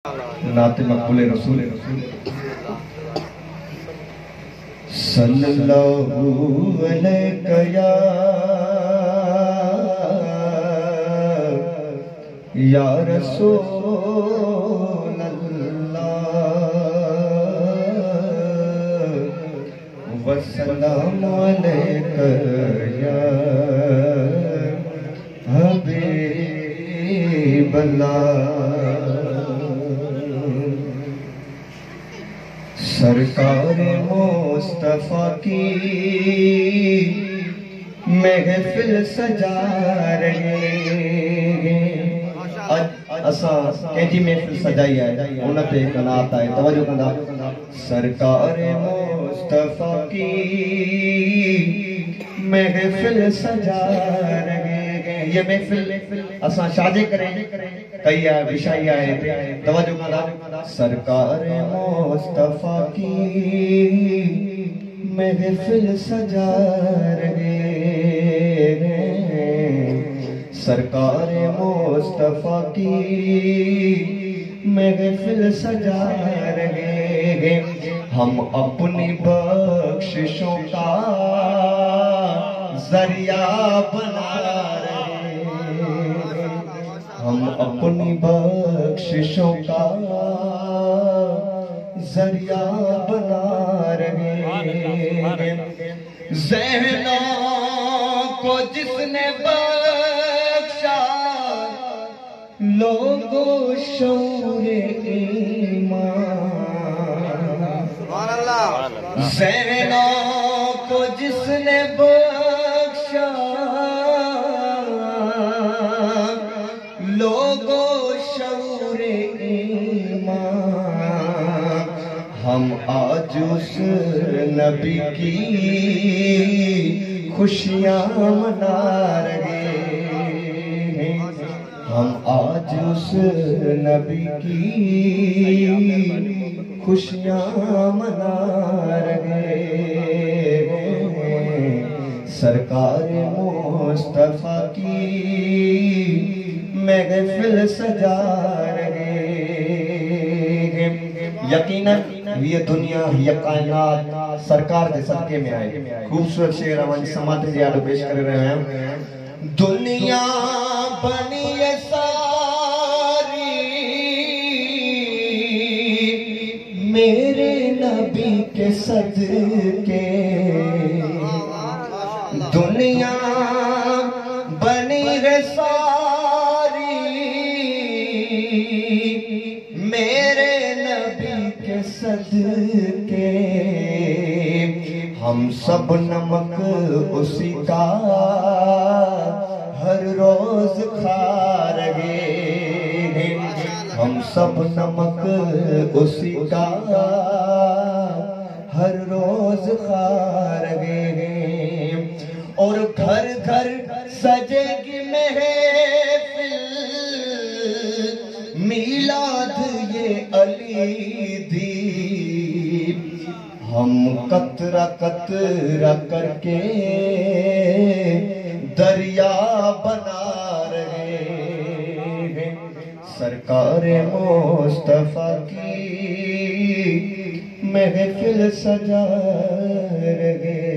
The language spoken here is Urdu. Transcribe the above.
نعت مقبول رسول صلی اللہ علیہ یا رسول اللہ والسلام علیکہ یا حبیب اللہ۔ سرکار مصطفیٰ کی محفل سجا رہے اساں کینجی محفل سجائی ہے انہاں تے قناعت آئے توجہ کندا۔ سرکار مصطفیٰ کی محفل سجا رہے یہ محفل اساں شاجے کریں کئی آئے بشائی آئے توجہ کندا۔ سرکار مصطفیٰ کی محفل سجا رہے سرکار مصطفیٰ کی محفل سجا رہے ہم اپنی بخششوں کا ذریعہ بنا رہے ہم اپنی بخششوں کا ذریعہ بنا رہے ذہنوں کو جس نے بخشا لوگوں شعور ایمان ذہنوں کو جس نے بخشا لوگوں شعور ایمان ہم آج اس نبی کی خوشیاں منا رہے ہیں ہم آج اس نبی کی خوشیاں منا رہے ہیں سرکار مصطفیٰ کی محفل سجا رہے ہیں یقیناً یہ دنیا یہ کائنات سرکار دے صدقے میں آئے خوبصورت شعر آوانی سماعت زیادہ پیش کر رہے ہیں دنیا بنی ہے ساری میرے نبی کے صدقے دنیا بنی ہے ساری میرے نبی کے صدقے ہم سب نمک اسی کا ہر روز کھا رہے ہیں ہم سب نمک اسی کا ہر روز کھا رہے ہیں اور گھر گھر سجے گی محفل میلاد یہ علی دی ہم قطرہ قطرہ کر کے دریا بنا رہے ہیں سرکار مصطفیٰ کی محفل سجا رہے